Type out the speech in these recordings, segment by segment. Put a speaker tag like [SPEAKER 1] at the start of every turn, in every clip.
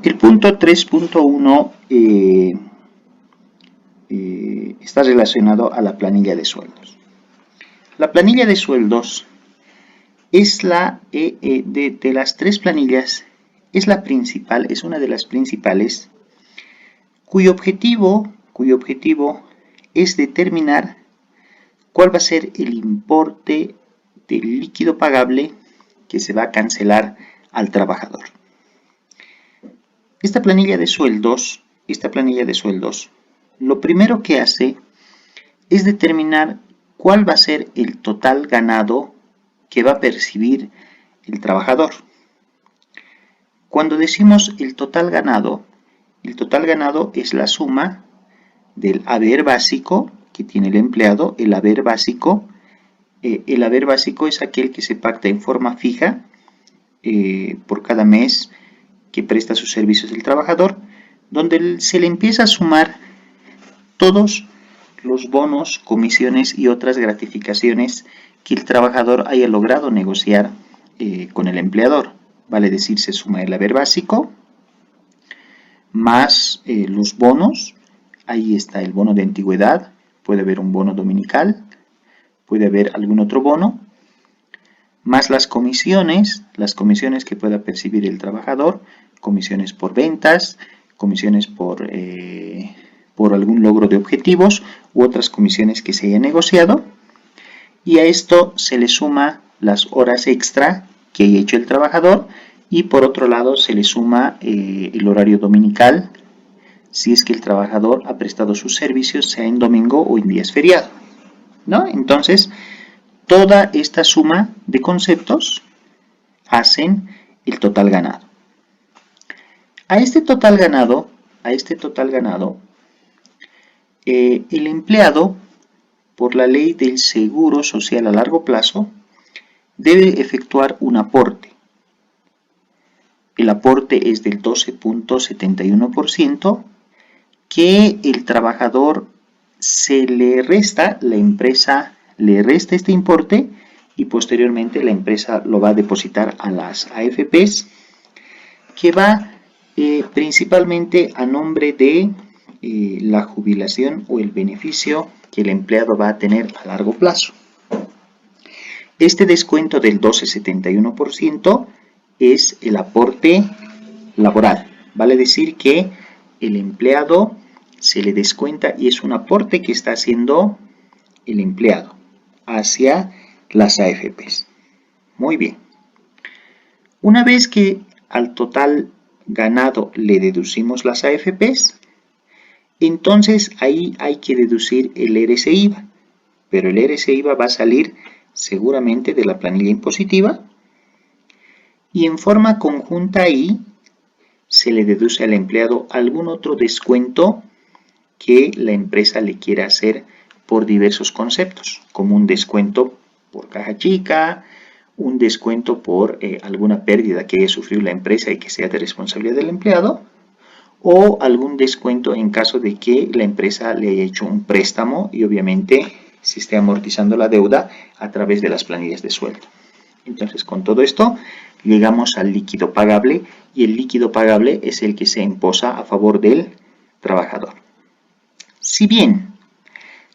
[SPEAKER 1] El punto 3.1 está relacionado a la planilla de sueldos. La planilla de sueldos es de las tres planillas, es la principal, es una de las principales, cuyo objetivo es determinar cuál va a ser el importe del líquido pagable que se va a cancelar al trabajador. Esta planilla de sueldos, lo primero que hace es determinar cuál va a ser el total ganado que va a percibir el trabajador. Cuando decimos el total ganado es la suma del haber básico que tiene el empleado. El haber básico es aquel que se pacta en forma fija por cada mes que presta sus servicios el trabajador, donde se le empieza a sumar todos los bonos, comisiones y otras gratificaciones que el trabajador haya logrado negociar con el empleador. Vale decir, se suma el haber básico más los bonos. Ahí está el bono de antigüedad, puede haber un bono dominical, puede haber algún otro bono, más las comisiones que pueda percibir el trabajador, comisiones por ventas, comisiones por algún logro de objetivos u otras comisiones que se haya negociado, y a esto se le suma las horas extra que haya hecho el trabajador, y por otro lado se le suma el horario dominical si es que el trabajador ha prestado sus servicios sea en domingo o en días feriados, ¿no? Entonces, toda esta suma de conceptos hacen el total ganado. A este total ganado, el empleado, por la ley del seguro social a largo plazo, debe efectuar un aporte. El aporte es del 12.71% que el trabajador la empresa le resta este importe y posteriormente la empresa lo va a depositar a las AFPs, que va principalmente a nombre de la jubilación o el beneficio que el empleado va a tener a largo plazo. Este descuento del 12.71% es el aporte laboral. Vale decir que el empleado se le descuenta y es un aporte que está haciendo el empleado hacia las AFPs. Muy bien. Una vez que al total ganado le deducimos las AFPs, entonces ahí hay que deducir el RC-IVA, pero el RC-IVA va a salir seguramente de la planilla impositiva y en forma conjunta ahí se le deduce al empleado algún otro descuento que la empresa le quiera hacer por diversos conceptos, como un descuento por caja chica, un descuento por alguna pérdida que haya sufrido la empresa y que sea de responsabilidad del empleado, o algún descuento en caso de que la empresa le haya hecho un préstamo y obviamente se esté amortizando la deuda a través de las planillas de sueldo. Entonces, con todo esto llegamos al líquido pagable y el líquido pagable es el que se imposa a favor del trabajador. Si bien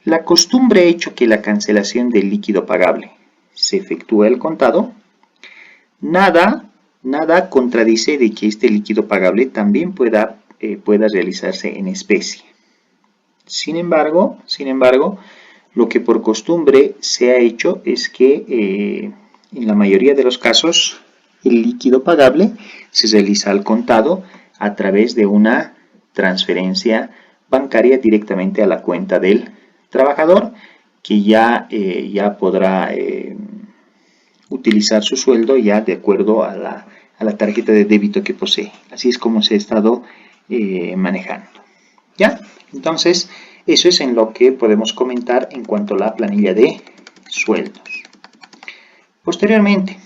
[SPEAKER 1] la costumbre ha hecho que la cancelación del líquido pagable se efectúe al contado, nada contradice de que este líquido pagable también pueda realizarse en especie. Sin embargo, lo que por costumbre se ha hecho es que en la mayoría de los casos el líquido pagable se realiza al contado a través de una transferencia bancaria directamente a la cuenta del trabajador, que ya podrá utilizar su sueldo ya de acuerdo a la tarjeta de débito que posee. Así es como se ha estado manejando. ¿Ya? Entonces, eso es en lo que podemos comentar en cuanto a la planilla de sueldos. Posteriormente,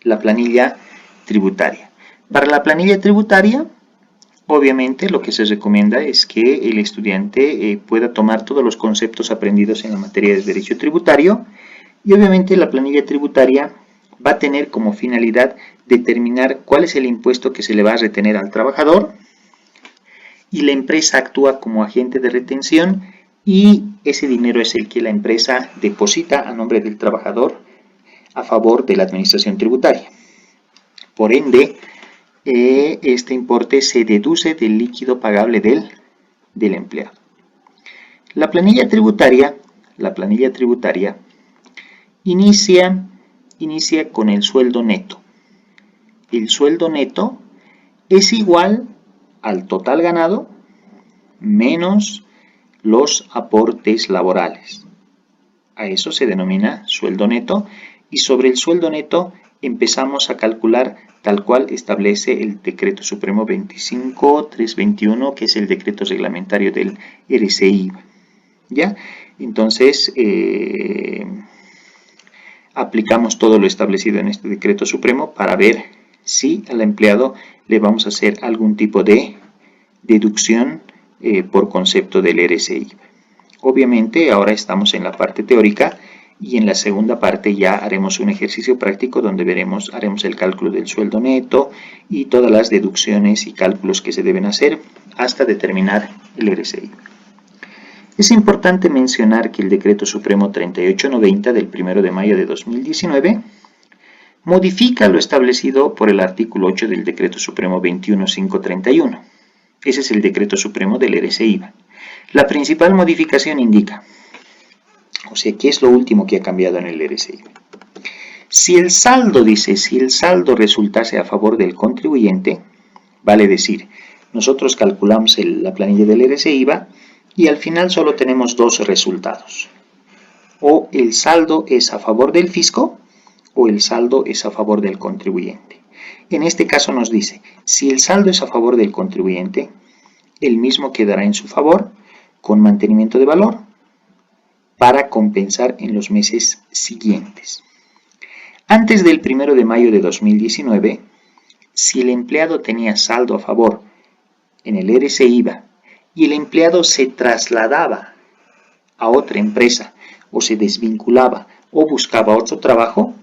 [SPEAKER 1] la planilla tributaria. Para la planilla tributaria, obviamente lo que se recomienda es que el estudiante pueda tomar todos los conceptos aprendidos en la materia de derecho tributario y obviamente la planilla tributaria va a tener como finalidad determinar cuál es el impuesto que se le va a retener al trabajador, y la empresa actúa como agente de retención y ese dinero es el que la empresa deposita a nombre del trabajador a favor de la administración tributaria. Por ende, este importe se deduce del líquido pagable del empleado. La planilla tributaria inicia con el sueldo neto. El sueldo neto es igual al total ganado menos los aportes laborales. A eso se denomina sueldo neto, y sobre el sueldo neto empezamos a calcular tal cual establece el Decreto Supremo 25.321, que es el decreto reglamentario del RCI. ¿Ya? Entonces, aplicamos todo lo establecido en este Decreto Supremo para ver si al empleado le vamos a hacer algún tipo de deducción por concepto del RCI. Obviamente, ahora estamos en la parte teórica, y en la segunda parte ya haremos un ejercicio práctico donde haremos el cálculo del sueldo neto y todas las deducciones y cálculos que se deben hacer hasta determinar el RCI. Es importante mencionar que el Decreto Supremo 3890 del 1 de mayo de 2019 modifica lo establecido por el artículo 8 del Decreto Supremo 21531. Ese es el Decreto Supremo del RCI. La principal modificación indica, o sea, ¿qué es lo último que ha cambiado en el RCI? Si el saldo resultase a favor del contribuyente, vale decir, nosotros calculamos la planilla del RCI y al final solo tenemos dos resultados. O el saldo es a favor del fisco o el saldo es a favor del contribuyente. En este caso nos dice, si el saldo es a favor del contribuyente, el mismo quedará en su favor con mantenimiento de valor para compensar en los meses siguientes. Antes del 1 de mayo de 2019, si el empleado tenía saldo a favor en el RCI y el empleado se trasladaba a otra empresa o se desvinculaba o buscaba otro trabajo,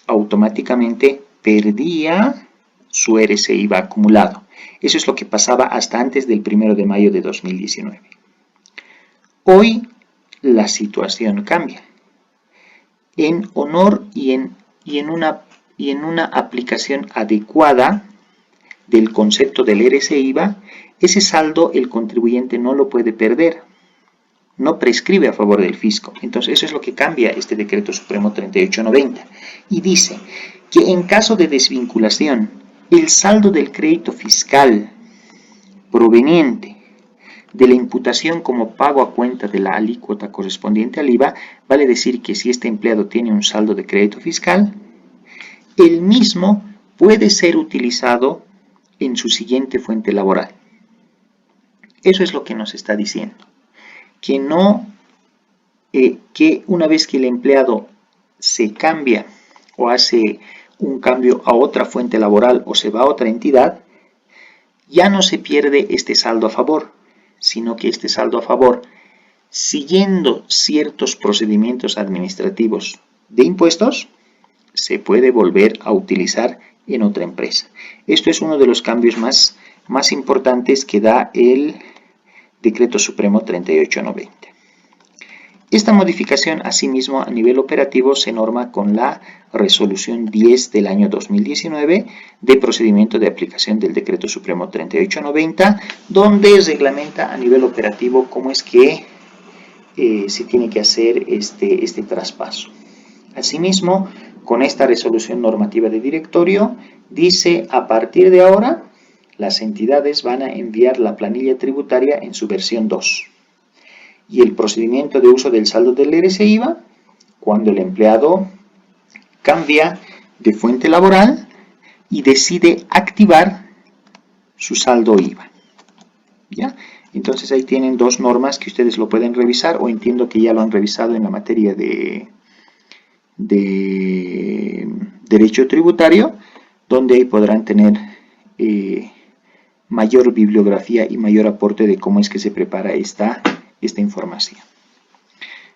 [SPEAKER 1] automáticamente perdía su RCI acumulado. Eso es lo que pasaba hasta antes del 1 de mayo de 2019. Hoy la situación cambia. En honor y en una aplicación adecuada del concepto del RCI, ese saldo el contribuyente no lo puede perder, no prescribe a favor del fisco. Entonces eso es lo que cambia este Decreto Supremo 3890 y dice que en caso de desvinculación el saldo del crédito fiscal proveniente de la imputación como pago a cuenta de la alícuota correspondiente al IVA, vale decir que si este empleado tiene un saldo de crédito fiscal, el mismo puede ser utilizado en su siguiente fuente laboral. Eso es lo que nos está diciendo. Que una vez que el empleado se cambia o hace un cambio a otra fuente laboral o se va a otra entidad, ya no se pierde este saldo a favor, sino que este saldo a favor, siguiendo ciertos procedimientos administrativos de impuestos, se puede volver a utilizar en otra empresa. Esto es uno de los cambios más importantes que da el Decreto Supremo 3890. Esta modificación, asimismo, a nivel operativo se norma con la Resolución 10 del año 2019 de procedimiento de aplicación del Decreto Supremo 3890, donde reglamenta a nivel operativo cómo es que se tiene que hacer este traspaso. Asimismo, con esta resolución normativa de directorio, dice a partir de ahora, las entidades van a enviar la planilla tributaria en su versión 2. Y el procedimiento de uso del saldo del RCI cuando el empleado cambia de fuente laboral y decide activar su saldo IVA. ¿Ya? Entonces ahí tienen dos normas que ustedes lo pueden revisar, o entiendo que ya lo han revisado en la materia de derecho tributario, donde ahí podrán tener mayor bibliografía y mayor aporte de cómo es que se prepara esta información.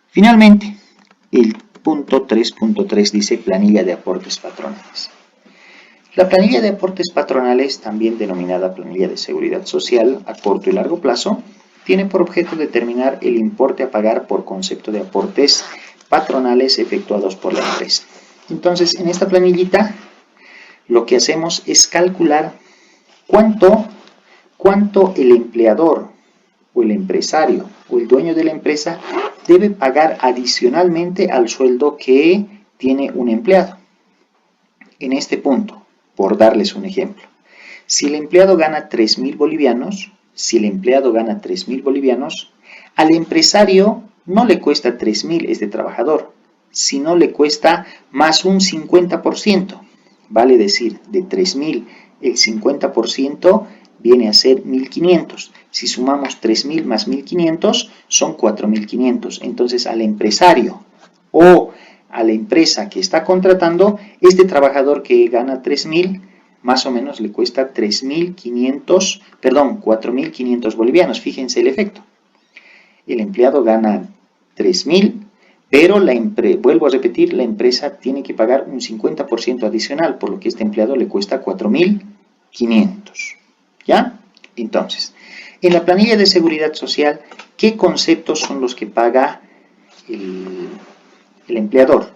[SPEAKER 1] Finalmente, el punto 3.3 dice planilla de aportes patronales. La planilla de aportes patronales, también denominada planilla de seguridad social a corto y largo plazo, tiene por objeto determinar el importe a pagar por concepto de aportes patronales efectuados por la empresa. Entonces, en esta planillita, lo que hacemos es calcular cuánto el empleador o el empresario o el dueño de la empresa debe pagar adicionalmente al sueldo que tiene un empleado. En este punto, por darles un ejemplo, si el empleado gana 3.000 bolivianos, al empresario no le cuesta 3.000 este trabajador, sino le cuesta más un 50%. Vale decir, de 3.000 el 50% viene a ser 1.500. Si sumamos 3.000 más 1.500 son 4.500. Entonces al empresario o a la empresa que está contratando, este trabajador que gana 3.000 más o menos le cuesta 4.500 bolivianos. Fíjense el efecto. El empleado gana 3.000, pero vuelvo a repetir, la empresa tiene que pagar un 50% adicional, por lo que este empleado le cuesta 4.500. ¿Ya? Entonces, en la planilla de seguridad social, ¿qué conceptos son los que paga el empleador?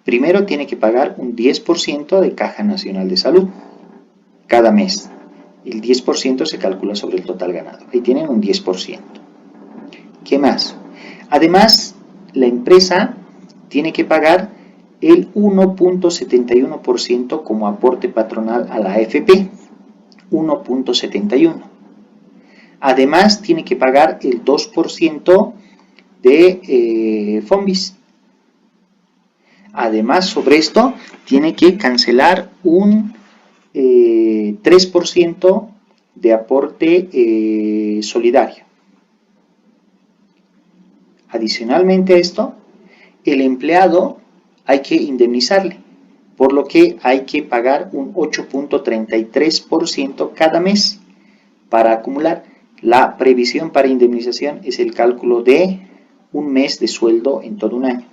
[SPEAKER 1] Primero tiene que pagar un 10% de Caja Nacional de Salud cada mes. El 10% se calcula sobre el total ganado. Ahí tienen un 10%. ¿Qué más? Además, la empresa tiene que pagar el 1.71% como aporte patronal a la AFP. 1.71. Además, tiene que pagar el 2% de FOMBIS. Además, sobre esto, tiene que cancelar un 3% de aporte solidario. Adicionalmente a esto, el empleado hay que indemnizarle, por lo que hay que pagar un 8.33% cada mes para acumular. La previsión para indemnización es el cálculo de un mes de sueldo en todo un año.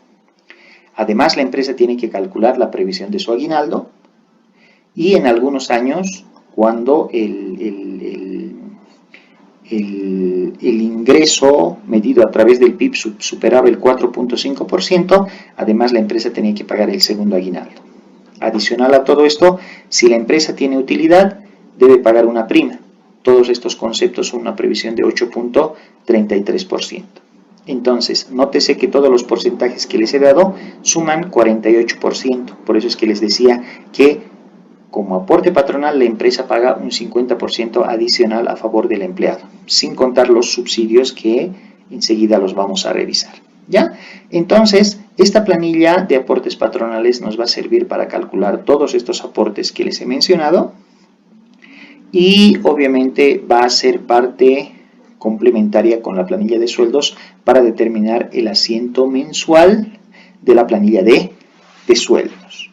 [SPEAKER 1] Además, la empresa tiene que calcular la previsión de su aguinaldo y en algunos años, cuando el ingreso medido a través del PIB superaba el 4.5%, además la empresa tenía que pagar el segundo aguinaldo. Adicional a todo esto, si la empresa tiene utilidad, debe pagar una prima. Todos estos conceptos son una previsión de 8.33%. Entonces, nótese que todos los porcentajes que les he dado suman 48%. Por eso es que les decía que como aporte patronal la empresa paga un 50% adicional a favor del empleado, sin contar los subsidios que enseguida los vamos a revisar. ¿Ya? Entonces, esta planilla de aportes patronales nos va a servir para calcular todos estos aportes que les he mencionado y obviamente va a ser parte complementaria con la planilla de sueldos para determinar el asiento mensual de la planilla de sueldos.